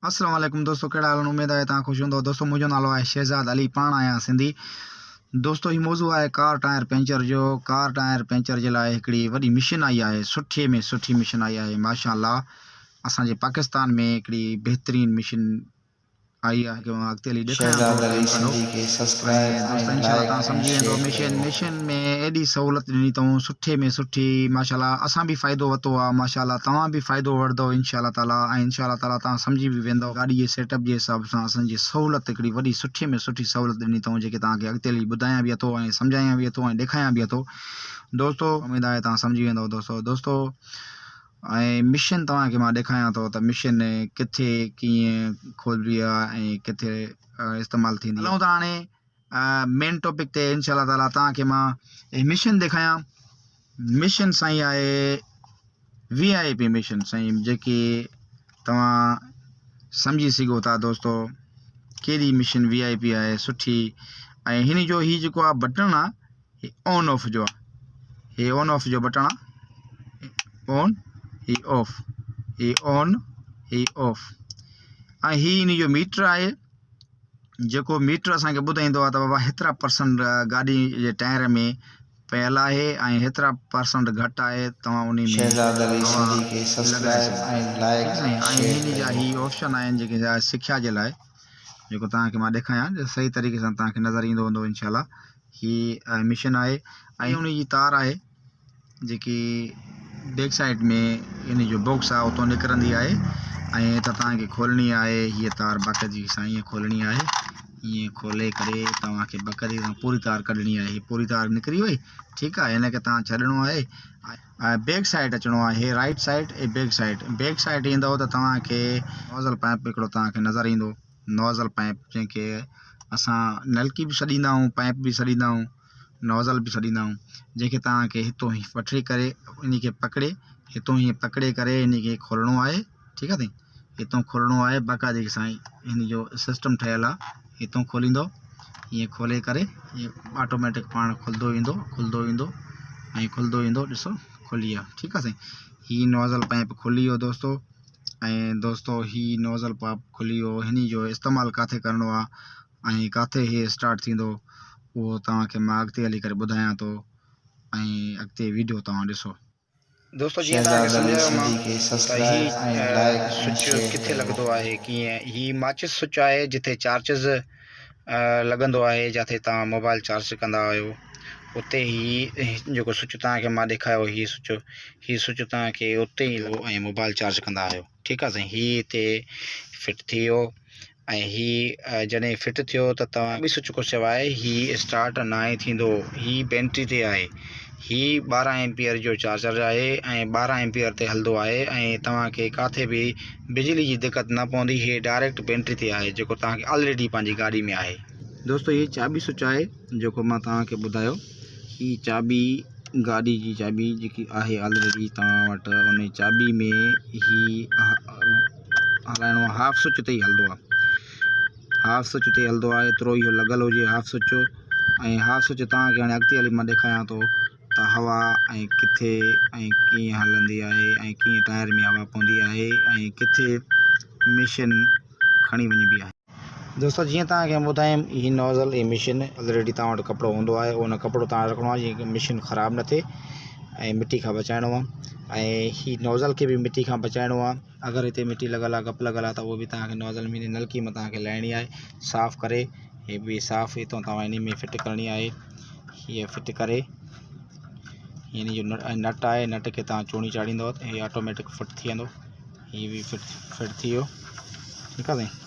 अस्सलाम वालेकुम दोस्तों, कहिड़ा हाल आहिनि? उमेद आहे तव्हां ख़ुशि हूंदो। दोस्तों, मुंहिंजो नालो आहे शहज़ाद अली, पाण आहियां सिंधी। दोस्तों, हीउ मौज़ू आहे कार टायर पंचर जो। कार टायर पंचर जे लाइ हिकिड़ी वॾी मिशन आई आहे, सुठे में सुठी मिशन आई आहे माशाअल्लाह। असांजे पाकिस्तान में हिकिड़ी बहितरीनु मिशन आई आहे कि मां अॻिते हली ॾेखारियां थो शहज़ाद अली टाइम कढो। सिंधी के सब्सक्राइब ऐं दोस्त एंड इंशाल्लाह लाइक तव्हां एंड सम्झी वेंदो। शेयर कयो। मिशन में एॾी सहूलियत ॾिनी अथऊं, सुठे में सुठी माशाअल्लाह। असां बि फ़ाइदो वरितो आहे माशाअल्लाह, तव्हां बि फ़ाइदो वठंदव इंशाअल्लाह ताला। ऐं इंशाअल्लाह ताला तव्हां सम्झी बि वेंदव। गाॾी जे सेटअप जे हिसाब सां असांजी सहूलियत हिकिड़ी वॾी सुठे में सुठी सहूलियत ॾिनी अथऊं, जेके तव्हांखे अॻिते हली ॿुधायां बि थो ऐं सम्झायां बि थो ऐं ॾेखारियां बि थो। दोस्तों, उमेद आहे तव्हां सम्झी वेंदव। दोस्तों ऐं मिशन तव्हांखे मां ॾेखारियां थो त मिशन किथे कीअं खोलबी आहे ऐं किथे इस्तेमालु थींदी आहे। हलूं था हाणे मेन टॉपिक ते इंशाअल्लाह ताला। तव्हांखे मां मिशन ॾेखारियां। मिशन साईं आहे VIP मिशन साईं, जेकी तव्हां सम्झी सघो था दोस्तों कहिड़ी मिशन VIP आहे सुठी। ऐं हिन जो हीउ जेको आहे बटण आहे, हीउ ऑन ऑफ जो आहे। हीउ ऑन ऑफ जो बटण आहे, ऑन ही ऑफ, ही ऑन ही ऑफ। ऐं हीउ हिन जो मीटर आहे, जेको मीटर असांखे ॿुधाईंदो आहे त बाबा हेतिरा परसेंट गाॾी जे टायर में पयल आहे ऐं हेतिरा परसेंट घटि आहे, तव्हां उन में शहज़ाद अली हवा सिंधी के लॻाए सब्सक्राइब सघो। एंड लाइक ठीकु साईं। एंड ऐं शेयर हिन जा कयो। ही ऑप्शन आहिनि जेके सिख्या जे लाइ, जेको तव्हांखे मां ॾेखारियां सही तरीक़े सां तव्हांखे नज़र ईंदो हूंदो इंशाअल्लाह। ही मिशन आहे ऐं उन जी तार आहे जेकी बैक साइड में इन जो बॉक्स आहे उतां निकिरंदी आहे ऐं त तव्हांखे खोलणी आहे। हीअ तार बाक़ाइदगी सां ईअं खोलणी आहे। ईअं खोले करे तव्हांखे बाक़ाइदगी सां पूरी तार कढणी आहे। हीअ पूरी तार निकिरी वई, ठीकु आहे। हिनखे तव्हां छॾिणो आहे ऐं बैक साइड अचिणो आहे। हे राइट साइड ऐं बैक साइड ईंदव त तव्हांखे नोज़ल पाइप हिकिड़ो तव्हांखे नज़र ईंदो। नोज़ल पाइप जंहिंखे असां नलकी बि सॾींदा आहियूं, पाइप बि सॾींदा आहियूं, नोज़ल बि सॾींदा आहियूं, जंहिंखे तव्हांखे हितां ई वठी करे इनखे पकिड़े, हितां हीअं पकिड़े करे इनखे खोलणो आहे। ठीकु आहे साईं। हितां खोलणो आहे बाक़ाइदगी सां। हिन जो सिस्टम ठहियलु आहे। हितां खोलींदो, ईअं खोले करे ईअं ऑटोमेटिक पाण खुलंदो ईंदो ऐं खुलंदो ईंदो। ॾिसो खुली वियो, ठीकु आहे साईं। हीअ नोज़ल पाइप खुली वियो दोस्तों। ऐं दोस्तों हीअ नोज़ल पाइप खुली वियो। हिन जो इस्तेमालु किथे करिणो आहे ऐं किथे हीअ स्टार्ट थींदो, उहो तव्हांखे मां अॻिते हली करे ॿुधायां थो ऐं अॻिते वीडियो तव्हां ॾिसो। दोस्तों, जीअं तव्हांखे शहज़ाद अली सम्झायो मां सिंधी के त सब्सक्राइब एंड लाइक हीउ एंड स्विच शेयर किथे कयो। लॻंदो आहे, कीअं हीउ माचिस स्विच आहे जिथे चार्जिस लॻंदो आहे, जिथे तव्हां मोबाइल चार्ज कंदा आहियो उते ई जेको स्विच तव्हांखे मां ॾेखारियो, हीउ स्विच तव्हांखे उते ई ऐं मोबाइल चार्ज कंदा आहियो। ठीकु आहे साईं। हीउ हिते फिट थी वियो ऐं हीउ जॾहिं फिट थियो त तव्हां ॿी स्विच खां सवाइ हीउ स्टार्ट न आहे थींदो। हीउ बैटरी ते आहे। हीउ 12 एम्पियर जो चार्जर आहे ऐं 12 एम्पियर ते हलंदो आहे ऐं तव्हांखे किथे बि बिजली जी दिक़त न पवंदी। हीअ डायरेक्ट बैटरी ते आहे, जेको तव्हांखे ऑलरेडी पंहिंजी गाॾी में आहे। दोस्तों, हीअ चाबी स्विच आहे जेको मां तव्हांखे ॿुधायो। हीअ चाबी गाॾी जी चाबी जेकी आहे ऑलरेडी तव्हां वटि, उन चाबी में हीअ हलाइणो आहे। हाफ स्विच ते ई हलंदो आहे। हाफ स्विच ते हलंदो आहे, एतिरो इहो लॻल हुजे हाफ स्विच। ऐं हाफ स्विच तव्हांखे हाणे अॻिते हली मां ॾेखारियां थो त हवा ऐं किथे ऐं कीअं हलंदी आहे ऐं कीअं टायर में हवा पवंदी आहे ऐं किथे मिशन खणी वञिबी आहे। दोस्तों, जीअं तव्हांखे ॿुधायमि, हीअ नोज़ल ऐं मिशन ऑलरेडी तव्हां वटि कपिड़ो हूंदो आहे। उन कपिड़ो तव्हां रखिणो आहे जीअं मिशन ख़राबु न थिए ऐं मिटी खां बचाइणो आहे। ऐं हीअ नोज़ल खे बि मिटी खां बचाइणो आहे। अगरि हिते मिटी लॻल आहे, गप लॻल आहे, त उहो बि तव्हांखे नोज़ल में नलकी में तव्हांखे लाइणी आहे, साफ़ु करे। हीअ बि साफ़ु हितां तव्हां इन में फिट करणी आहे। हीअ फिट करे हिन जो नट आहे, नट खे तव्हां चूड़ी चाढ़ींदव त हीअ ऑटोमेटिक फिट थी वेंदो। हीअ बि फिट थी वियो, ठीकु आहे साईं।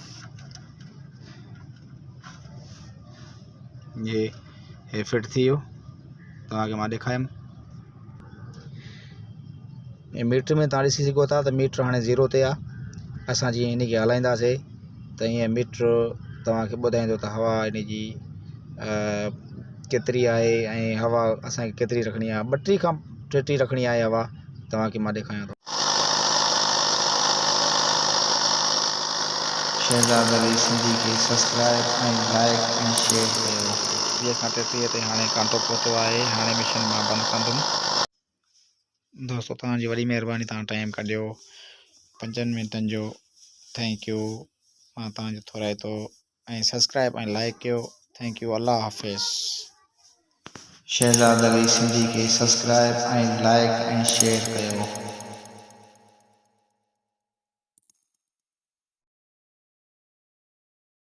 हे फिट थी वियो, तव्हांखे मां ॾेखारियमि। ऐं मीटर में तव्हां ॾिसी सघो था त मीटर हाणे 0 ते आहे। असां जीअं इनखे हलाईंदासीं त ईअं मीटर तव्हांखे ॿुधाईंदो त हवा इन जी केतिरी आहे ऐं हवा असांखे केतिरी रखणी आहे। 32 खां 33 रखणी आहे हवा, तव्हांखे मां ॾेखारियां थो। शहज़ाद अली सिंधी के subscribe and like and share कयो। 30 खां 33 ते हाणे कांटो पहुतो आहे। हाणे मिशन मां बंदि कंदुमि। दोस्तों, तव्हांजी वॾी महिरबानी, तव्हां टाइम कढियो 5 मिंटनि जो थैंक यू। मां तव्हांजो थोराए थो ऐं सब्सक्राइब ऐं लाइक कयो। Thank U. अल्लाह हाफ़िज़। शहज़ाद अली सिंधी खे सब्सक्राइब ऐं लाइक ऐं शेयर कयो।